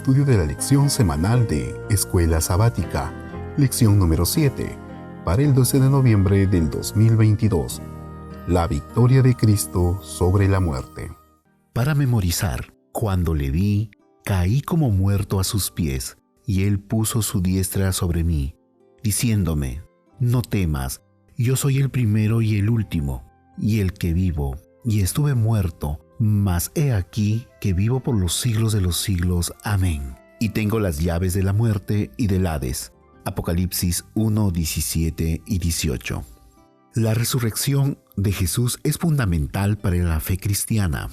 estudio de la lección semanal de Escuela Sabática, lección número 7, para el 12 de noviembre del 2022. La victoria de Cristo sobre la muerte. Para memorizar, cuando le vi, caí como muerto a sus pies, y él puso su diestra sobre mí, diciéndome: no temas, yo soy el primero y el último, y el que vivo, y estuve muerto, mas he aquí que vivo por los siglos de los siglos. Amén. Y tengo las llaves de la muerte y del Hades. Apocalipsis 1, 17 y 18. La resurrección de Jesús es fundamental para la fe cristiana.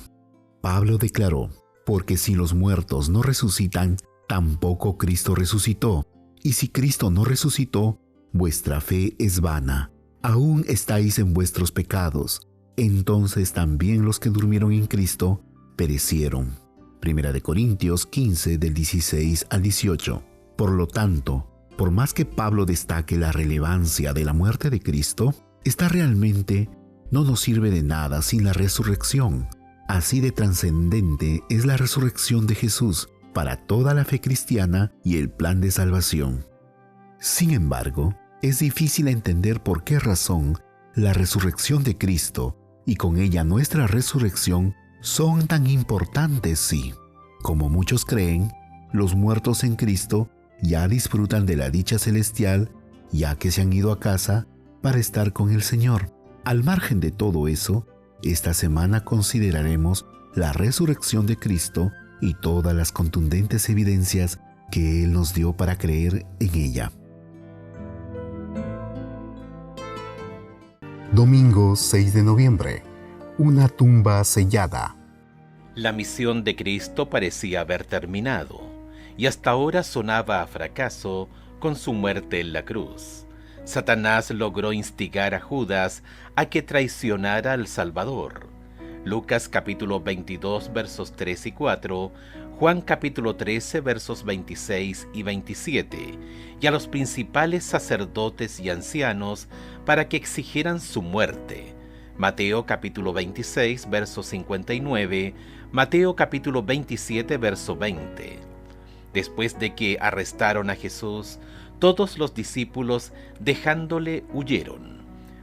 Pablo declaró: porque si los muertos no resucitan, tampoco Cristo resucitó. Y si Cristo no resucitó, vuestra fe es vana. Aún estáis en vuestros pecados. Entonces también los que durmieron en Cristo perecieron. Primera de Corintios 15, del 16 al 18. Por lo tanto, por más que Pablo destaque la relevancia de la muerte de Cristo, esta realmente no nos sirve de nada sin la resurrección. Así de trascendente es la resurrección de Jesús para toda la fe cristiana y el plan de salvación. Sin embargo, es difícil entender por qué razón la resurrección de Cristo y con ella nuestra resurrección son tan importantes si, como muchos creen, los muertos en Cristo ya disfrutan de la dicha celestial, ya que se han ido a casa para estar con el Señor. Al margen de todo eso, esta semana consideraremos la resurrección de Cristo y todas las contundentes evidencias que Él nos dio para creer en ella. Domingo 6 de noviembre. Una tumba sellada. La misión de Cristo parecía haber terminado, y hasta ahora sonaba a fracaso con su muerte en la cruz. Satanás logró instigar a Judas a que traicionara al Salvador. Lucas capítulo 22 versos 3 y 4, Juan capítulo 13 versos 26 y 27, y a los principales sacerdotes y ancianos para que exigieran su muerte. Mateo capítulo 26 verso 59, Mateo capítulo 27 verso 20. Después de que arrestaron a Jesús, todos los discípulos dejándole huyeron.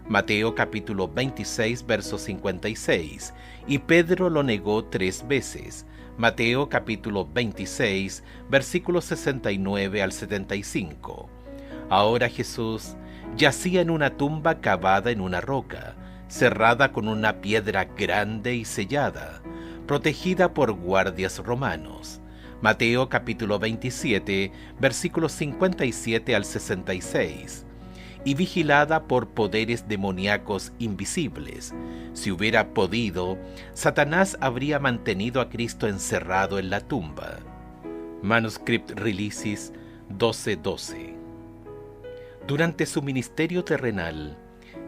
Mateo capítulo 26 verso 56, y Pedro lo negó 3 veces. Mateo capítulo 26 versículos 69 al 75. Ahora Jesús yacía en una tumba cavada en una roca, cerrada con una piedra grande y sellada, protegida por guardias romanos. Mateo capítulo 27, versículos 57 al 66, y vigilada por poderes demoníacos invisibles. Si hubiera podido, Satanás habría mantenido a Cristo encerrado en la tumba. Manuscript Releases 12:12. Durante su ministerio terrenal,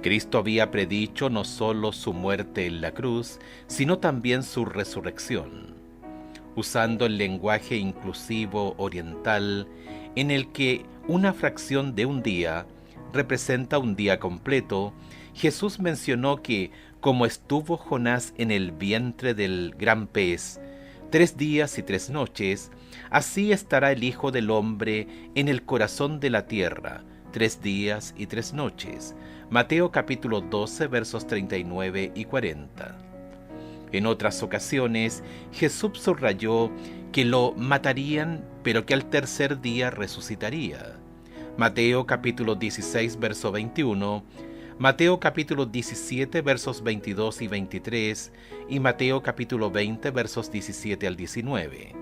Cristo había predicho no solo su muerte en la cruz, sino también su resurrección. Usando el lenguaje inclusivo oriental, en el que una fracción de un día representa un día completo, Jesús mencionó que, como estuvo Jonás en el vientre del gran pez 3 días y 3 noches, así estará el Hijo del Hombre en el corazón de la tierra 3 días y 3 noches. Mateo capítulo 12 versos 39 y 40. En otras ocasiones, Jesús subrayó que lo matarían, pero que al tercer día resucitaría. Mateo capítulo 16 verso 21, Mateo capítulo 17 versos 22 y 23 y Mateo capítulo 20 versos 17 al 19.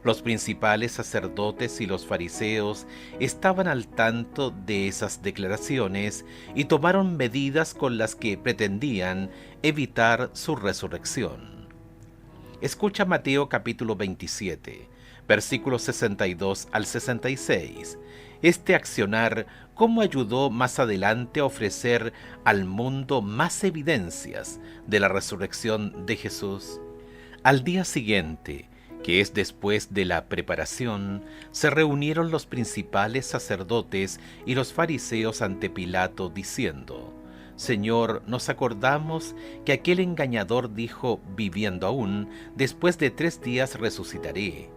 Los principales sacerdotes y los fariseos estaban al tanto de esas declaraciones y tomaron medidas con las que pretendían evitar su resurrección. Escucha Mateo capítulo 27, versículos 62 al 66. Este accionar, ¿cómo ayudó más adelante a ofrecer al mundo más evidencias de la resurrección de Jesús? Al día siguiente, que es después de la preparación, se reunieron los principales sacerdotes y los fariseos ante Pilato, diciendo: Señor, nos acordamos que aquel engañador dijo, viviendo aún, después de 3 días resucitaré.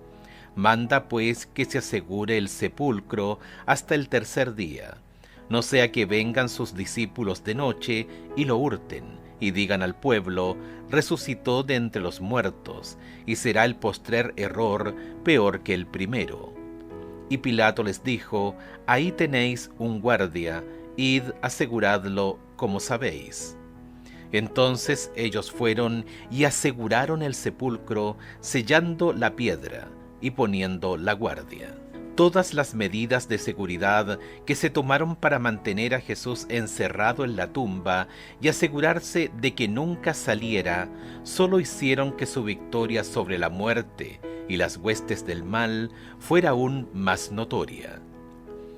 Manda pues que se asegure el sepulcro hasta el tercer día, no sea que vengan sus discípulos de noche y lo hurten, y digan al pueblo: resucitó de entre los muertos, y será el postrer error peor que el primero. Y Pilato les dijo: ahí tenéis un guardia, id, aseguradlo como sabéis. Entonces ellos fueron y aseguraron el sepulcro, sellando la piedra y poniendo la guardia. Todas las medidas de seguridad que se tomaron para mantener a Jesús encerrado en la tumba y asegurarse de que nunca saliera, solo hicieron que su victoria sobre la muerte y las huestes del mal fuera aún más notoria.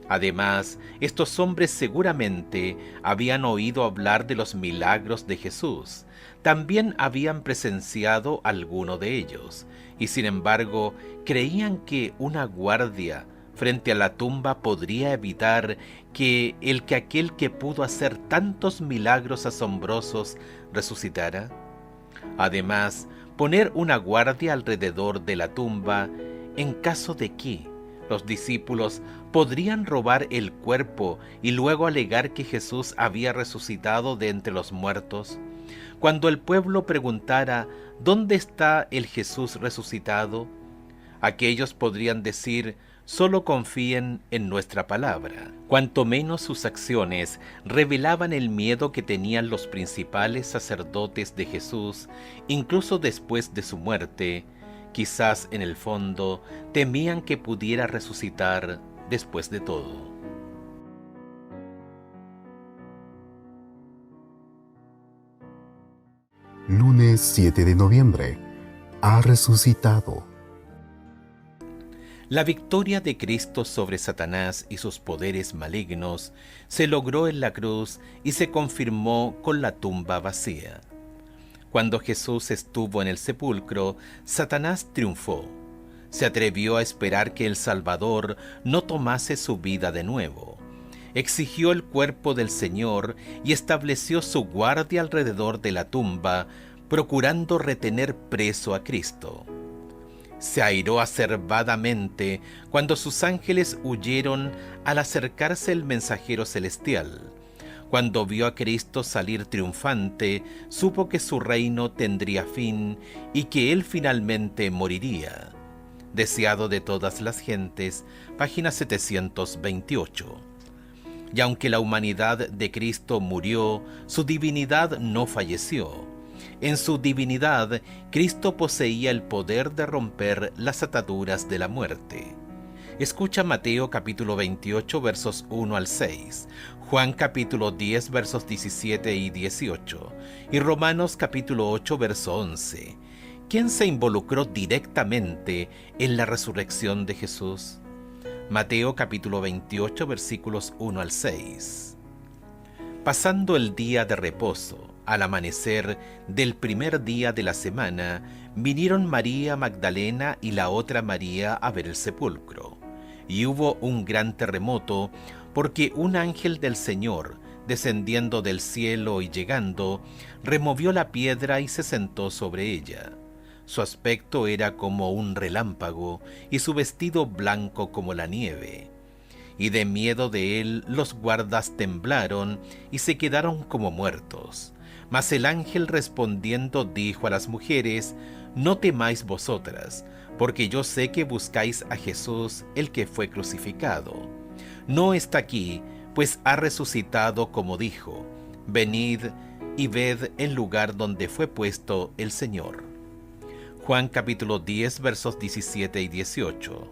Además, estos hombres seguramente habían oído hablar de los milagros de Jesús, también habían presenciado alguno de ellos, y sin embargo creían que una guardia frente a la tumba podría evitar que aquel que pudo hacer tantos milagros asombrosos resucitara. Además, poner una guardia alrededor de la tumba, en caso de que los discípulos podrían robar el cuerpo y luego alegar que Jesús había resucitado de entre los muertos. Cuando el pueblo preguntara: ¿dónde está el Jesús resucitado?, aquellos podrían decir: solo confíen en nuestra palabra. Cuanto menos sus acciones revelaban el miedo que tenían los principales sacerdotes de Jesús, incluso después de su muerte, quizás en el fondo temían que pudiera resucitar después de todo. Lunes 7 de noviembre. Ha resucitado. La victoria de Cristo sobre Satanás y sus poderes malignos se logró en la cruz y se confirmó con la tumba vacía. Cuando Jesús estuvo en el sepulcro, Satanás triunfó. Se atrevió a esperar que el Salvador no tomase su vida de nuevo. Exigió el cuerpo del Señor y estableció su guardia alrededor de la tumba, procurando retener preso a Cristo. Se airó acervadamente cuando sus ángeles huyeron al acercarse el mensajero celestial. Cuando vio a Cristo salir triunfante, supo que su reino tendría fin y que él finalmente moriría. Deseado de todas las gentes, página 728. Y aunque la humanidad de Cristo murió, su divinidad no falleció. En su divinidad, Cristo poseía el poder de romper las ataduras de la muerte. Escucha Mateo capítulo 28 versos 1 al 6, Juan capítulo 10 versos 17 y 18 y Romanos capítulo 8 verso 11. ¿Quién se involucró directamente en la resurrección de Jesús? Mateo capítulo 28 versículos 1 al 6. Pasando el día de reposo, al amanecer del primer día de la semana, vinieron María Magdalena y la otra María a ver el sepulcro. Y hubo un gran terremoto, porque un ángel del Señor, descendiendo del cielo y llegando, removió la piedra y se sentó sobre ella. Su aspecto era como un relámpago, y su vestido blanco como la nieve. Y de miedo de él los guardas temblaron y se quedaron como muertos. Mas el ángel respondiendo dijo a las mujeres: no temáis vosotras, porque yo sé que buscáis a Jesús, el que fue crucificado. No está aquí, pues ha resucitado como dijo. Venid y ved el lugar donde fue puesto el Señor. Juan capítulo 10 versos 17 y 18.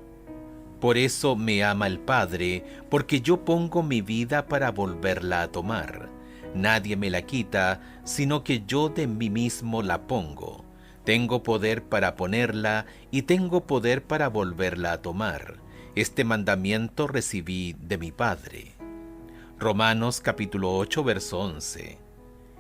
Por eso me ama el Padre, porque yo pongo mi vida para volverla a tomar. Nadie me la quita, sino que yo de mí mismo la pongo. Tengo poder para ponerla y tengo poder para volverla a tomar. Este mandamiento recibí de mi Padre. Romanos capítulo 8 verso 11.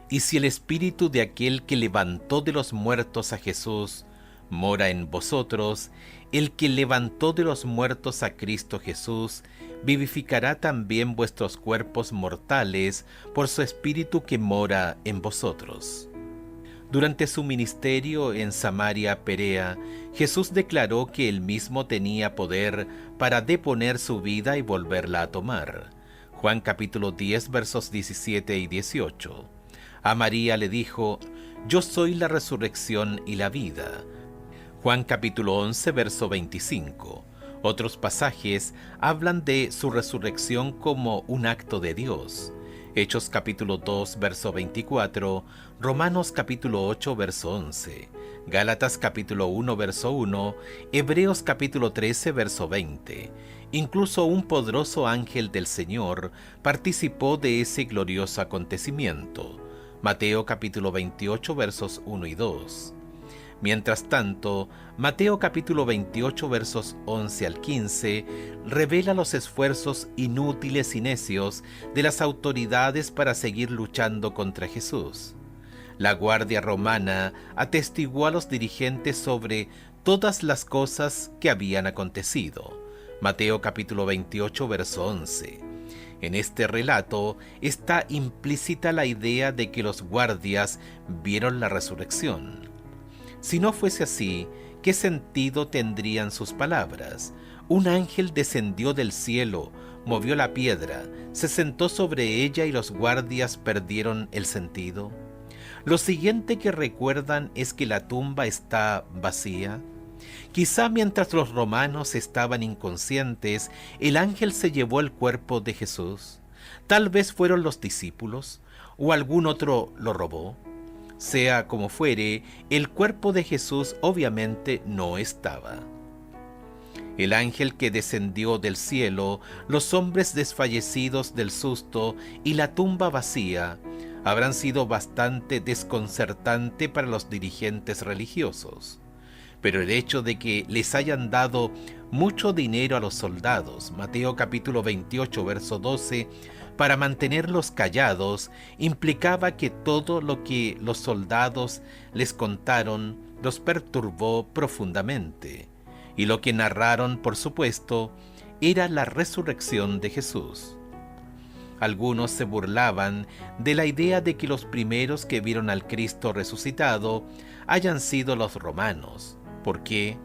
Y si el espíritu de aquel que levantó de los muertos a Jesús mora en vosotros, el que levantó de los muertos a Cristo Jesús vivificará también vuestros cuerpos mortales por su espíritu que mora en vosotros. Durante su ministerio en Samaria Perea, Jesús declaró que él mismo tenía poder para deponer su vida y volverla a tomar. Juan capítulo 10 versos 17 y 18. A María le dijo: yo soy la resurrección y la vida. Juan capítulo 11 verso 25. Otros pasajes hablan de su resurrección como un acto de Dios. Hechos capítulo 2 verso 24, Romanos capítulo 8 verso 11, Gálatas capítulo 1 verso 1, Hebreos capítulo 13 verso 20. Incluso un poderoso ángel del Señor participó de ese glorioso acontecimiento. Mateo capítulo 28 versos 1 y 2. Mientras tanto, Mateo capítulo 28 versos 11 al 15 revela los esfuerzos inútiles y necios de las autoridades para seguir luchando contra Jesús. La guardia romana atestiguó a los dirigentes sobre todas las cosas que habían acontecido. Mateo capítulo 28 verso 11. En este relato está implícita la idea de que los guardias vieron la resurrección. Si no fuese así, ¿qué sentido tendrían sus palabras? Un ángel descendió del cielo, movió la piedra, se sentó sobre ella y los guardias perdieron el sentido. Lo siguiente que recuerdan es que la tumba está vacía. Quizá mientras los romanos estaban inconscientes, el ángel se llevó el cuerpo de Jesús. Tal vez fueron los discípulos, o algún otro lo robó. Sea como fuere, el cuerpo de Jesús obviamente no estaba. El ángel que descendió del cielo, los hombres desfallecidos del susto y la tumba vacía habrán sido bastante desconcertante para los dirigentes religiosos. Pero el hecho de que les hayan dado mucho dinero a los soldados, Mateo capítulo 28 verso 12, para mantenerlos callados, implicaba que todo lo que los soldados les contaron los perturbó profundamente. Y lo que narraron, por supuesto, era la resurrección de Jesús. Algunos se burlaban de la idea de que los primeros que vieron al Cristo resucitado hayan sido los romanos. ¿Por qué?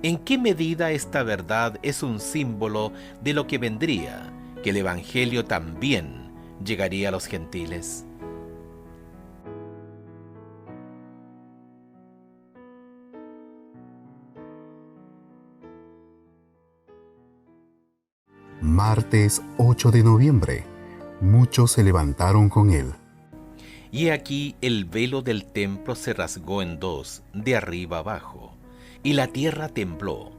¿En qué medida esta verdad es un símbolo de lo que vendría? Que el Evangelio también llegaría a los gentiles. Martes 8 de noviembre. Muchos se levantaron con él. Y aquí el velo del templo se rasgó en dos, de arriba abajo, y la tierra tembló,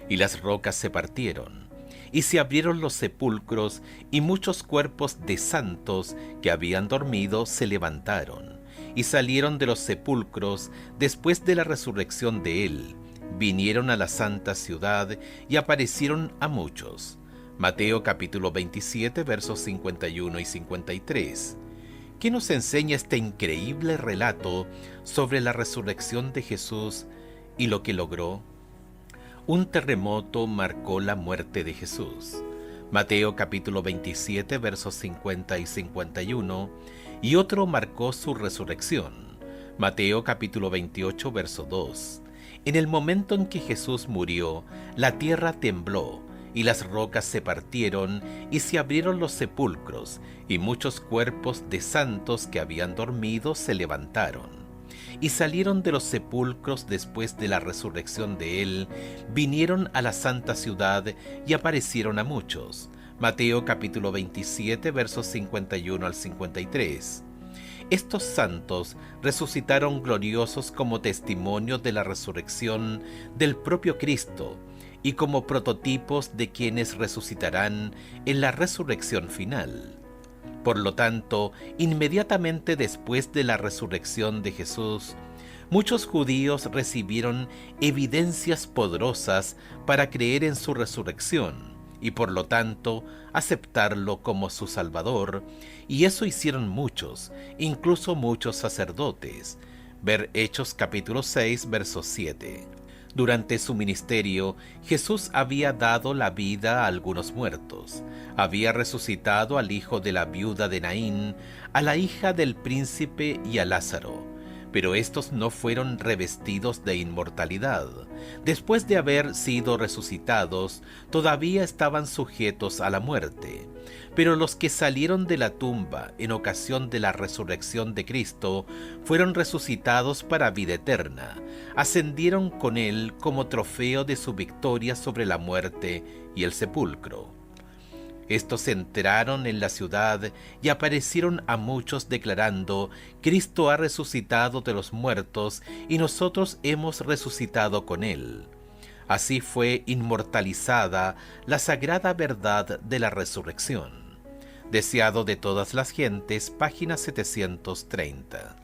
y las rocas se partieron. Y se abrieron los sepulcros, y muchos cuerpos de santos que habían dormido se levantaron, y salieron de los sepulcros después de la resurrección de él, vinieron a la santa ciudad y aparecieron a muchos. Mateo capítulo 27 versos 51 y 53. ¿Qué nos enseña este increíble relato sobre la resurrección de Jesús y lo que logró? Un terremoto marcó la muerte de Jesús. Mateo capítulo 27 versos 50 y 51, y otro marcó su resurrección. Mateo capítulo 28 verso 2. En el momento en que Jesús murió, la tierra tembló, y las rocas se partieron, y se abrieron los sepulcros, y muchos cuerpos de santos que habían dormido se levantaron. Y salieron de los sepulcros después de la resurrección de él, vinieron a la santa ciudad y aparecieron a muchos. Mateo capítulo 27 versos 51 al 53. Estos santos resucitaron gloriosos como testimonio de la resurrección del propio Cristo y como prototipos de quienes resucitarán en la resurrección final. Por lo tanto, inmediatamente después de la resurrección de Jesús, muchos judíos recibieron evidencias poderosas para creer en su resurrección y por lo tanto aceptarlo como su Salvador, y eso hicieron muchos, incluso muchos sacerdotes. Ver Hechos capítulo 6, verso 7. Durante su ministerio, Jesús había dado la vida a algunos muertos. Había resucitado al hijo de la viuda de Naín, a la hija del príncipe y a Lázaro. pero estos no fueron revestidos de inmortalidad. Después de haber sido resucitados, todavía estaban sujetos a la muerte. Pero los que salieron de la tumba en ocasión de la resurrección de Cristo fueron resucitados para vida eterna. Ascendieron con Él como trofeo de su victoria sobre la muerte y el sepulcro. Estos entraron en la ciudad y aparecieron a muchos declarando: Cristo ha resucitado de los muertos y nosotros hemos resucitado con Él. Así fue inmortalizada la sagrada verdad de la resurrección. Deseado de todas las gentes, página 730.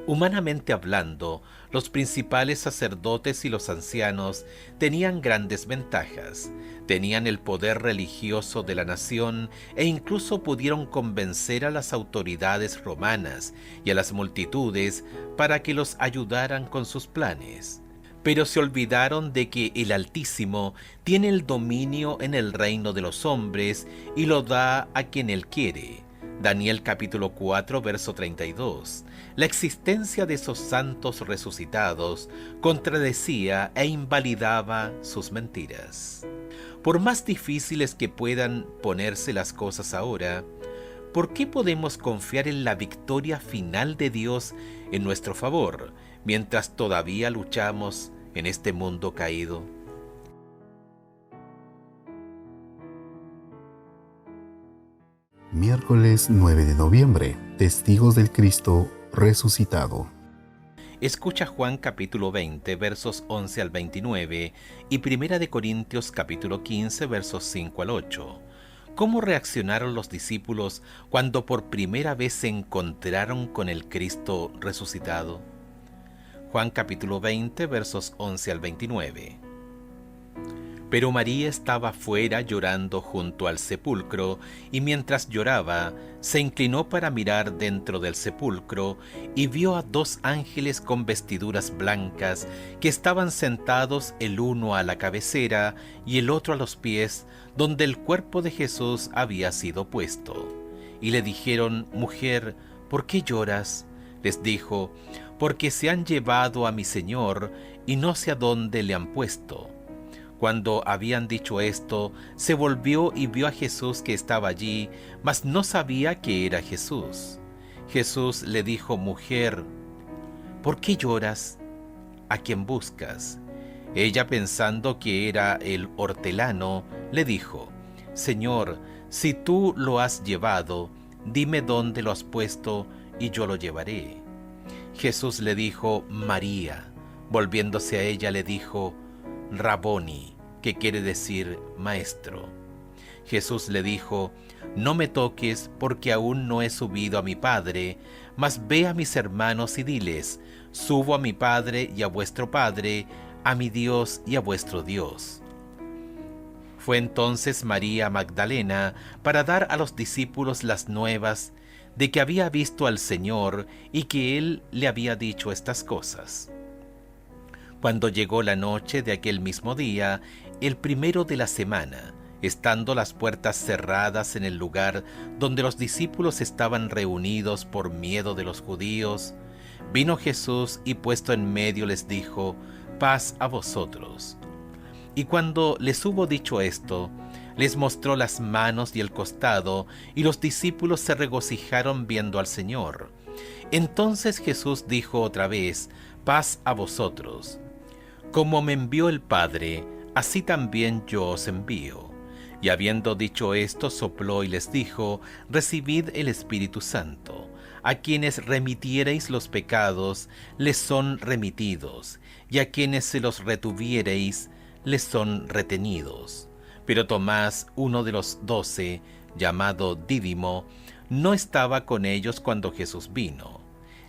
Humanamente hablando, los principales sacerdotes y los ancianos tenían grandes ventajas. Tenían el poder religioso de la nación e incluso pudieron convencer a las autoridades romanas y a las multitudes para que los ayudaran con sus planes. Pero se olvidaron de que el Altísimo tiene el dominio en el reino de los hombres y lo da a quien Él quiere. Daniel capítulo 4, verso 32. La existencia de esos santos resucitados contradecía e invalidaba sus mentiras. Por más difíciles que puedan ponerse las cosas ahora, ¿por qué podemos confiar en la victoria final de Dios en nuestro favor, mientras todavía luchamos en este mundo caído? Miércoles 9 de noviembre. Testigos del Cristo resucitado. Escucha Juan capítulo 20, versos 11 al 29 y Primera de Corintios capítulo 15, versos 5 al 8. ¿Cómo reaccionaron los discípulos cuando por primera vez se encontraron con el Cristo resucitado? Juan capítulo 20, versos 11 al 29. Pero María estaba fuera llorando junto al sepulcro, y mientras lloraba, se inclinó para mirar dentro del sepulcro, y vio a dos ángeles con vestiduras blancas, que estaban sentados el uno a la cabecera y el otro a los pies, donde el cuerpo de Jesús había sido puesto. Y le dijeron: Mujer, ¿por qué lloras? Les dijo: Porque se han llevado a mi Señor, y no sé a dónde le han puesto. Cuando habían dicho esto, se volvió y vio a Jesús que estaba allí, mas no sabía que era Jesús. Jesús le dijo: Mujer, ¿por qué lloras? ¿A quién buscas? Ella, pensando que era el hortelano, le dijo: Señor, si tú lo has llevado, dime dónde lo has puesto y yo lo llevaré. Jesús le dijo: María. Volviéndose a ella le dijo: Raboni, que quiere decir maestro. Jesús le dijo: No me toques, porque aún no he subido a mi Padre, mas ve a mis hermanos y diles: Subo a mi Padre y a vuestro Padre, a mi Dios y a vuestro Dios. Fue entonces María Magdalena para dar a los discípulos las nuevas de que había visto al Señor y que Él le había dicho estas cosas. Cuando llegó la noche de aquel mismo día, el primero de la semana, estando las puertas cerradas en el lugar donde los discípulos estaban reunidos por miedo de los judíos, vino Jesús y puesto en medio les dijo: Paz a vosotros. Y cuando les hubo dicho esto, les mostró las manos y el costado, y los discípulos se regocijaron viendo al Señor. Entonces Jesús dijo otra vez: Paz a vosotros. Como me envió el Padre, así también yo os envío. Y habiendo dicho esto, sopló y les dijo: Recibid el Espíritu Santo. A quienes remitiereis los pecados, les son remitidos, y a quienes se los retuviereis, les son retenidos. Pero Tomás, uno de los 12, llamado Dídimo, no estaba con ellos cuando Jesús vino.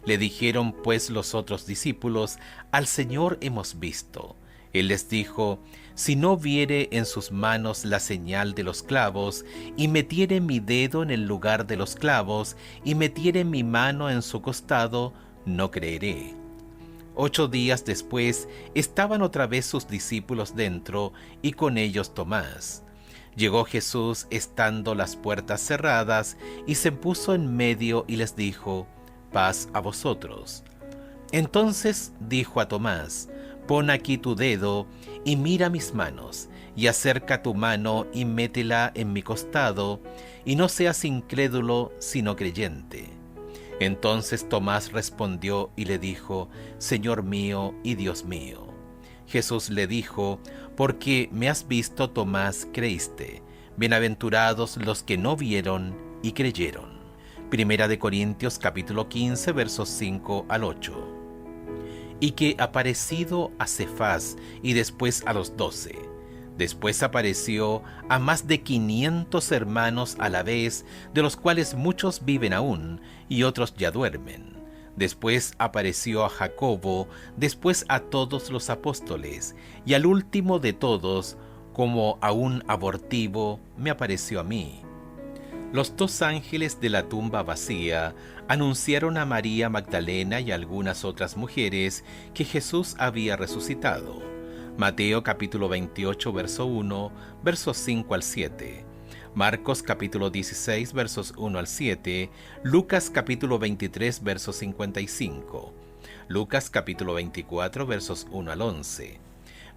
Le dijeron pues los otros discípulos: Al Señor hemos visto. Él les dijo: Si no viere en sus manos la señal de los clavos, y metiere mi dedo en el lugar de los clavos, y metiere mi mano en su costado, no creeré. 8 días después estaban otra vez sus discípulos dentro, y con ellos Tomás. Llegó Jesús estando las puertas cerradas, y se puso en medio y les dijo: Paz a vosotros. Entonces dijo a Tomás: «Pon aquí tu dedo y mira mis manos, y acerca tu mano y métela en mi costado, y no seas incrédulo, sino creyente». Entonces Tomás respondió y le dijo: «Señor mío y Dios mío». Jesús le dijo: «Porque me has visto, Tomás, creíste. Bienaventurados los que no vieron y creyeron». Primera de Corintios capítulo 15 versos 5 al 8. Y que aparecido a Cefas y después a los 12. Después apareció a más de 500 hermanos a la vez, de los cuales muchos viven aún y otros ya duermen. Después apareció a Jacobo, después a todos los apóstoles, y al último de todos, como a un abortivo, me apareció a mí. Los 2 ángeles de la tumba vacía anunciaron a María Magdalena y a algunas otras mujeres que Jesús había resucitado. Mateo capítulo 28 verso 1, versos 5 al 7. Marcos capítulo 16 versos 1 al 7. Lucas capítulo 23 versos 55. Lucas capítulo 24 versos 1 al 11.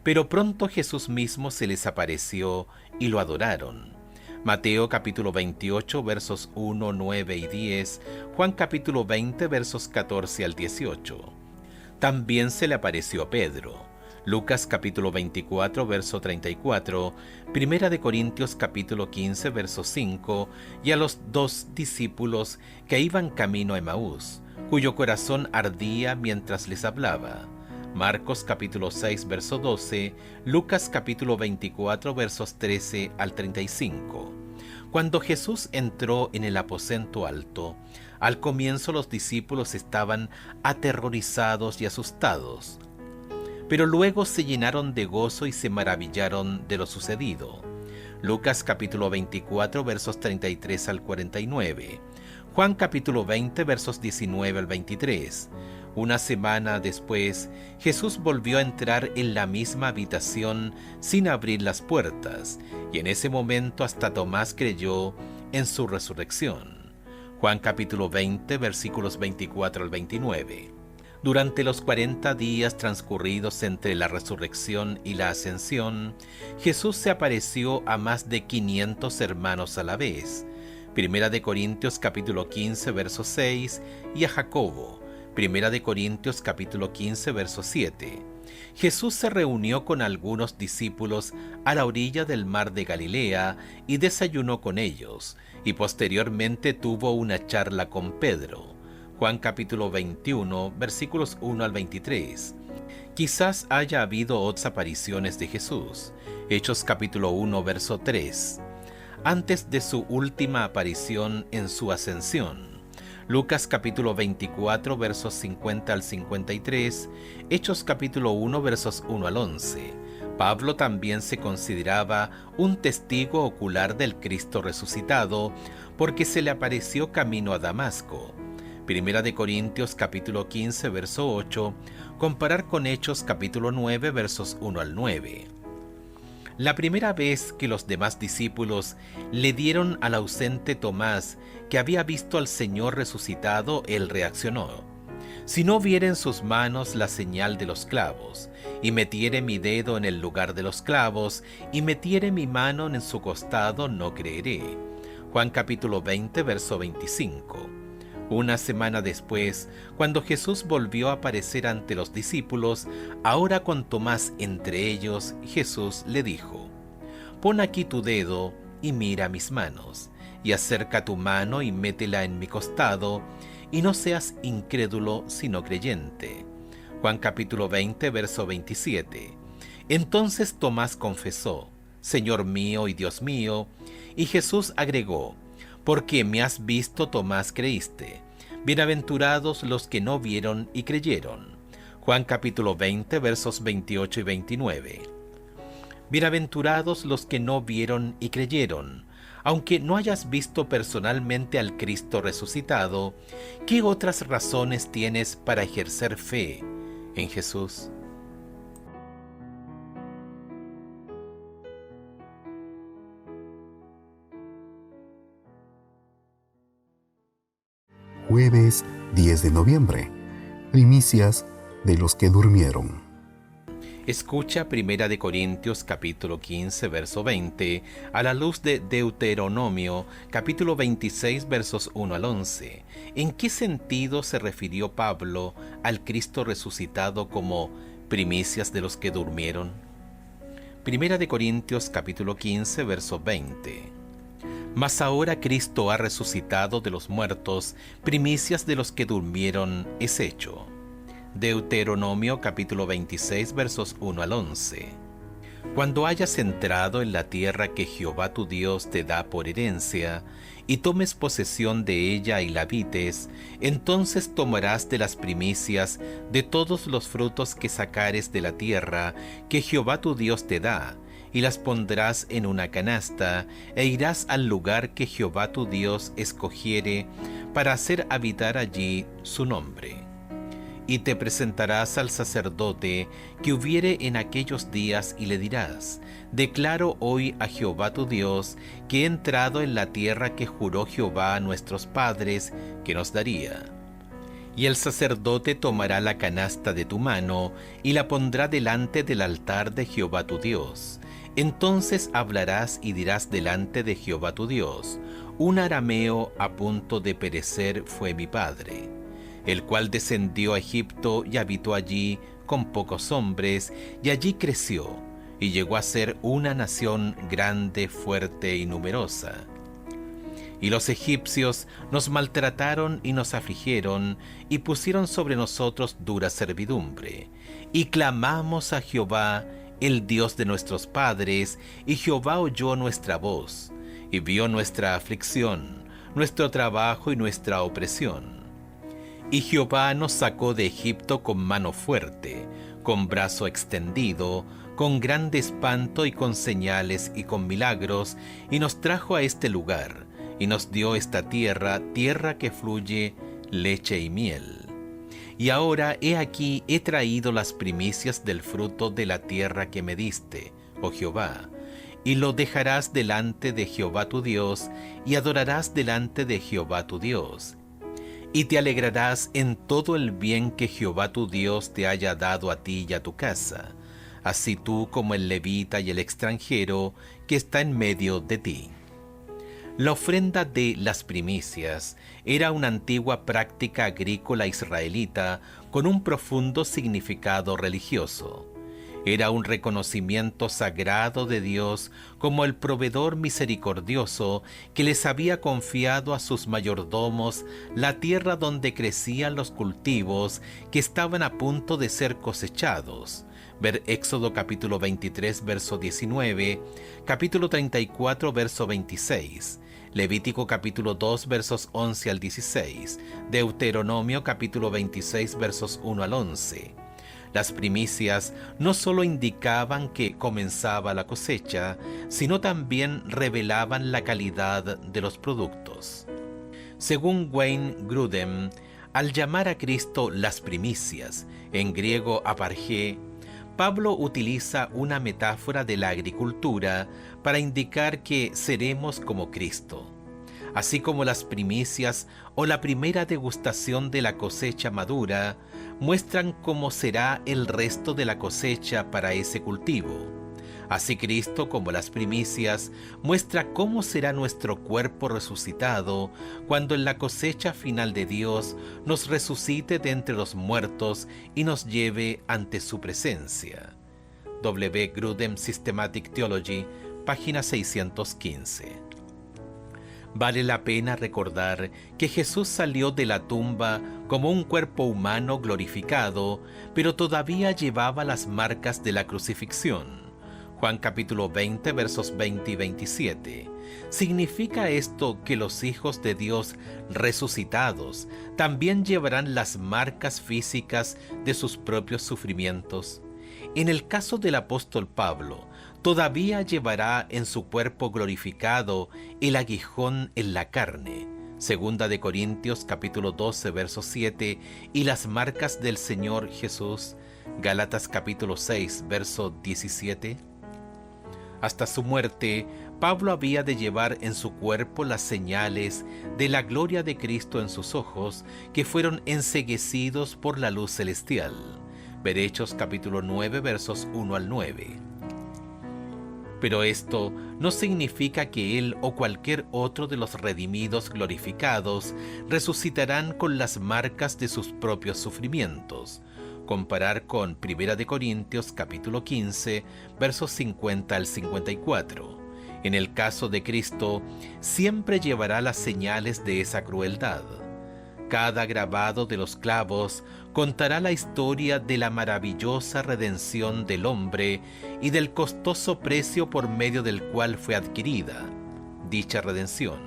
Pero pronto Jesús mismo se les apareció y lo adoraron. Mateo capítulo 28 versos 1, 9 y 10, Juan capítulo 20 versos 14 al 18. También se le apareció Pedro. Lucas capítulo 24 verso 34, Primera de Corintios capítulo 15 verso 5, y a los 2 discípulos que iban camino a Emaús, cuyo corazón ardía mientras les hablaba. Marcos capítulo 6 verso 12, Lucas capítulo 24 versos 13 al 35. Cuando Jesús entró en el aposento alto, al comienzo los discípulos estaban aterrorizados y asustados, pero luego se llenaron de gozo y se maravillaron de lo sucedido. Lucas capítulo 24 versos 33 al 49, Juan capítulo 20 versos 19 al 23. Una semana después, Jesús volvió a entrar en la misma habitación sin abrir las puertas, y en ese momento hasta Tomás creyó en su resurrección. Juan capítulo 20, versículos 24 al 29. Durante los 40 días transcurridos entre la resurrección y la ascensión, Jesús se apareció a más de 500 hermanos a la vez. Primera de Corintios capítulo 15, verso 6, y a Jacobo. Primera de Corintios capítulo 15 verso 7. Jesús se reunió con algunos discípulos a la orilla del mar de Galilea y desayunó con ellos, y posteriormente tuvo una charla con Pedro. Juan capítulo 21 versículos 1 al 23. Quizás haya habido otras apariciones de Jesús. Hechos capítulo 1 verso 3. Antes de su última aparición en su ascensión. Lucas capítulo 24 versos 50 al 53, Hechos capítulo 1 versos 1 al 11. Pablo también se consideraba un testigo ocular del Cristo resucitado porque se le apareció camino a Damasco. Primera de Corintios capítulo 15 verso 8, comparar con Hechos capítulo 9 versos 1 al 9. La primera vez que los demás discípulos le dieron al ausente Tomás que había visto al Señor resucitado, él reaccionó: «Si no viere en sus manos la señal de los clavos, y metiere mi dedo en el lugar de los clavos, y metiere mi mano en su costado, no creeré». Juan capítulo 20, verso 25. Una semana después, cuando Jesús volvió a aparecer ante los discípulos, ahora con Tomás entre ellos, Jesús le dijo: «Pon aquí tu dedo y mira mis manos, y acerca tu mano y métela en mi costado, y no seas incrédulo sino creyente». Juan capítulo 20, verso 27. Entonces Tomás confesó: «Señor mío y Dios mío», y Jesús agregó: «Porque me has visto, Tomás, creíste. Bienaventurados los que no vieron y creyeron». Juan capítulo 20, versos 28 y 29. Bienaventurados los que no vieron y creyeron. Aunque no hayas visto personalmente al Cristo resucitado, ¿qué otras razones tienes para ejercer fe en Jesús? Jueves 10 de noviembre. primicias de los que durmieron. Escucha 1 Corintios capítulo 15, verso 20, a la luz de Deuteronomio capítulo 26, versos 1 al 11. ¿En qué sentido se refirió Pablo al Cristo resucitado como primicias de los que durmieron? 1 Corintios capítulo 15, verso 20. Mas ahora Cristo ha resucitado de los muertos, primicias de los que durmieron es hecho. Deuteronomio capítulo 26 versos 1 al 11. Cuando hayas entrado en la tierra que Jehová tu Dios te da por herencia, y tomes posesión de ella y la habites, entonces tomarás de las primicias de todos los frutos que sacares de la tierra que Jehová tu Dios te da, y las pondrás en una canasta, e irás al lugar que Jehová tu Dios escogiere para hacer habitar allí su nombre. Y te presentarás al sacerdote que hubiere en aquellos días y le dirás: declaro hoy a Jehová tu Dios que he entrado en la tierra que juró Jehová a nuestros padres que nos daría. Y el sacerdote tomará la canasta de tu mano y la pondrá delante del altar de Jehová tu Dios. Entonces hablarás y dirás delante de Jehová tu Dios: un arameo a punto de perecer fue mi padre, el cual descendió a Egipto y habitó allí con pocos hombres, y allí creció, y llegó a ser una nación grande, fuerte y numerosa. Y los egipcios nos maltrataron y nos afligieron, y pusieron sobre nosotros dura servidumbre. Y clamamos a Jehová, el Dios de nuestros padres, y Jehová oyó nuestra voz, y vio nuestra aflicción, nuestro trabajo y nuestra opresión. Y Jehová nos sacó de Egipto con mano fuerte, con brazo extendido, con grande espanto y con señales y con milagros, y nos trajo a este lugar, y nos dio esta tierra, tierra que fluye leche y miel. Y ahora he aquí he traído las primicias del fruto de la tierra que me diste, oh Jehová, y lo dejarás delante de Jehová tu Dios, y adorarás delante de Jehová tu Dios. Y te alegrarás en todo el bien que Jehová tu Dios te haya dado a ti y a tu casa, así tú como el levita y el extranjero que está en medio de ti. La ofrenda de las primicias era una antigua práctica agrícola israelita con un profundo significado religioso. Era un reconocimiento sagrado de Dios como el proveedor misericordioso que les había confiado a sus mayordomos la tierra donde crecían los cultivos que estaban a punto de ser cosechados. Ver Éxodo capítulo 23 verso 19, capítulo 34 verso 26, Levítico capítulo 2 versos 11 al 16, Deuteronomio capítulo 26 versos 1 al 11. Las primicias no solo indicaban que comenzaba la cosecha, sino también revelaban la calidad de los productos. Según Wayne Grudem, al llamar a Cristo las primicias, en griego apargé, Pablo utiliza una metáfora de la agricultura para indicar que seremos como Cristo. Así como las primicias o la primera degustación de la cosecha madura muestran cómo será el resto de la cosecha para ese cultivo. Así Cristo, como las primicias, muestra cómo será nuestro cuerpo resucitado cuando en la cosecha final de Dios nos resucite de entre los muertos y nos lleve ante su presencia. W. Grudem Systematic Theology, página 615. Vale la pena recordar que Jesús salió de la tumba como un cuerpo humano glorificado, pero todavía llevaba las marcas de la crucifixión. Juan capítulo 20 versos 20 y 27. ¿Significa esto que los hijos de Dios resucitados también llevarán las marcas físicas de sus propios sufrimientos? En el caso del apóstol Pablo, todavía llevará en su cuerpo glorificado el aguijón en la carne, Segunda de Corintios capítulo 12 verso 7, y las marcas del Señor Jesús, Gálatas capítulo 6 verso 17. Hasta su muerte, Pablo había de llevar en su cuerpo las señales de la gloria de Cristo en sus ojos, que fueron enceguecidos por la luz celestial. Ver Hechos capítulo 9, versos 1 al 9. Pero esto no significa que él o cualquier otro de los redimidos glorificados resucitarán con las marcas de sus propios sufrimientos. Comparar con 1 Corintios capítulo 15, versos 50 al 54. En el caso de Cristo, siempre llevará las señales de esa crueldad. Cada grabado de los clavos contará la historia de la maravillosa redención del hombre y del costoso precio por medio del cual fue adquirida dicha redención.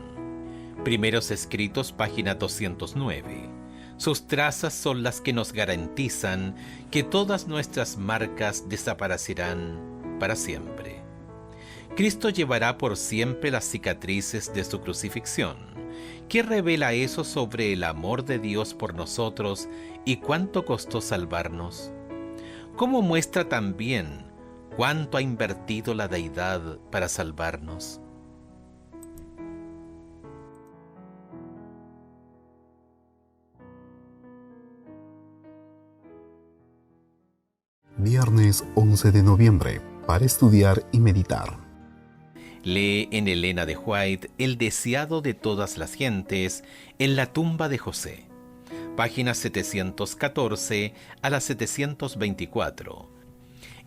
Primeros Escritos, página 209. Sus trazas son las que nos garantizan que todas nuestras marcas desaparecerán para siempre. Cristo llevará por siempre las cicatrices de su crucifixión. ¿Qué revela eso sobre el amor de Dios por nosotros y cuánto costó salvarnos? ¿Cómo muestra también cuánto ha invertido la deidad para salvarnos? Viernes 11 de noviembre, para estudiar y meditar. Lee en Elena de White El deseado de todas las gentes en la tumba de José, páginas 714 a la 724.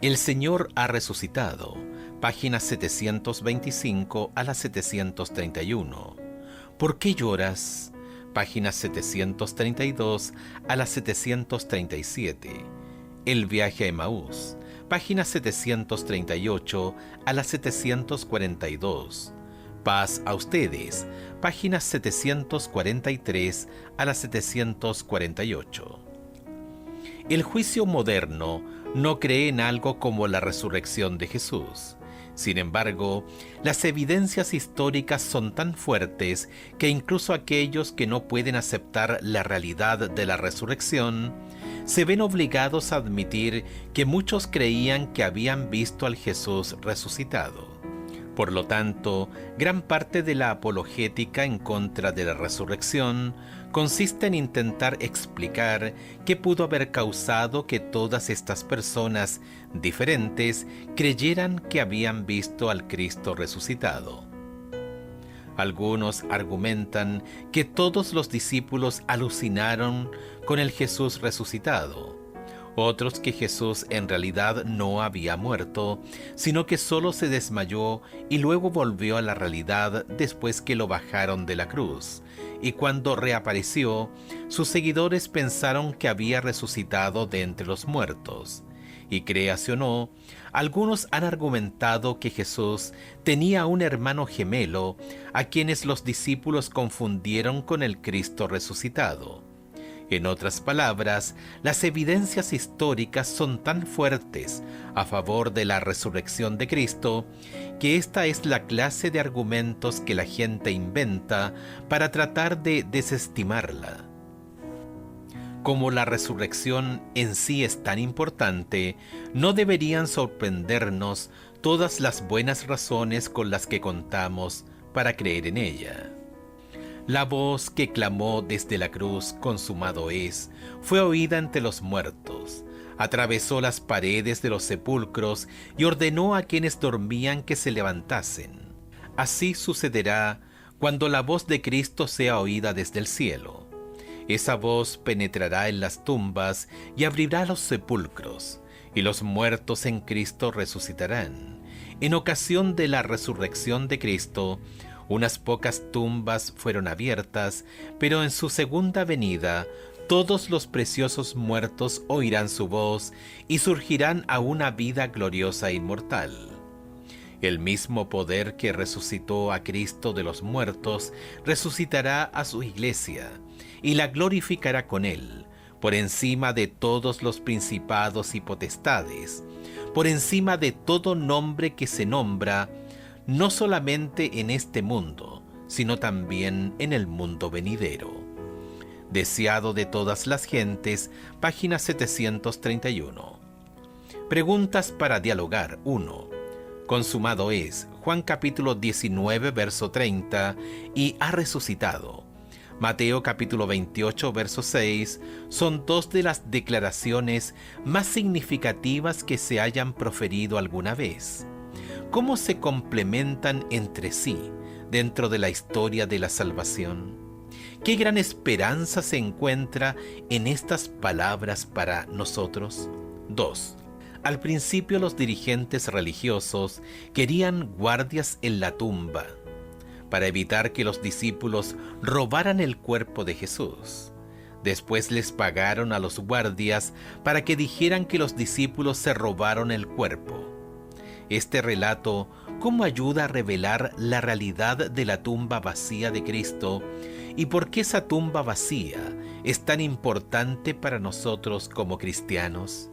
El Señor ha resucitado, páginas 725 a la 731. ¿Por qué lloras? Páginas 732 a la 737. El viaje a Emaús, páginas 738 a las 742. Paz a ustedes, páginas 743 a las 748. El juicio moderno no cree en algo como la resurrección de Jesús. Sin embargo, las evidencias históricas son tan fuertes que incluso aquellos que no pueden aceptar la realidad de la resurrección se ven obligados a admitir que muchos creían que habían visto al Jesús resucitado. Por lo tanto, gran parte de la apologética en contra de la resurrección consiste en intentar explicar qué pudo haber causado que todas estas personas diferentes creyeran que habían visto al Cristo resucitado. Algunos argumentan que todos los discípulos alucinaron con el Jesús resucitado. Otros que Jesús en realidad no había muerto, sino que solo se desmayó y luego volvió a la realidad después que lo bajaron de la cruz. Y cuando reapareció, sus seguidores pensaron que había resucitado de entre los muertos. Y créase o no, algunos han argumentado que Jesús tenía un hermano gemelo a quienes los discípulos confundieron con el Cristo resucitado. En otras palabras, las evidencias históricas son tan fuertes a favor de la resurrección de Cristo que esta es la clase de argumentos que la gente inventa para tratar de desestimarla. Como la resurrección en sí es tan importante, no deberían sorprendernos todas las buenas razones con las que contamos para creer en ella. La voz que clamó desde la cruz, consumado es, fue oída entre los muertos, atravesó las paredes de los sepulcros y ordenó a quienes dormían que se levantasen. Así sucederá cuando la voz de Cristo sea oída desde el cielo. Esa voz penetrará en las tumbas y abrirá los sepulcros, y los muertos en Cristo resucitarán. En ocasión de la resurrección de Cristo, unas pocas tumbas fueron abiertas, pero en su segunda venida, todos los preciosos muertos oirán su voz y surgirán a una vida gloriosa e inmortal. El mismo poder que resucitó a Cristo de los muertos resucitará a su iglesia y la glorificará con él, por encima de todos los principados y potestades, por encima de todo nombre que se nombra, no solamente en este mundo, sino también en el mundo venidero. Deseado de todas las gentes, página 731. Preguntas para dialogar. 1. Consumado es, Juan capítulo 19, verso 30, y ha resucitado. Mateo capítulo 28, verso 6, son dos de las declaraciones más significativas que se hayan proferido alguna vez. ¿Cómo se complementan entre sí dentro de la historia de la salvación? ¿Qué gran esperanza se encuentra en estas palabras para nosotros? 2. Al principio los dirigentes religiosos querían guardias en la tumba para evitar que los discípulos robaran el cuerpo de Jesús. Después les pagaron a los guardias para que dijeran que los discípulos se robaron el cuerpo. Este relato, ¿cómo ayuda a revelar la realidad de la tumba vacía de Cristo y por qué esa tumba vacía es tan importante para nosotros como cristianos?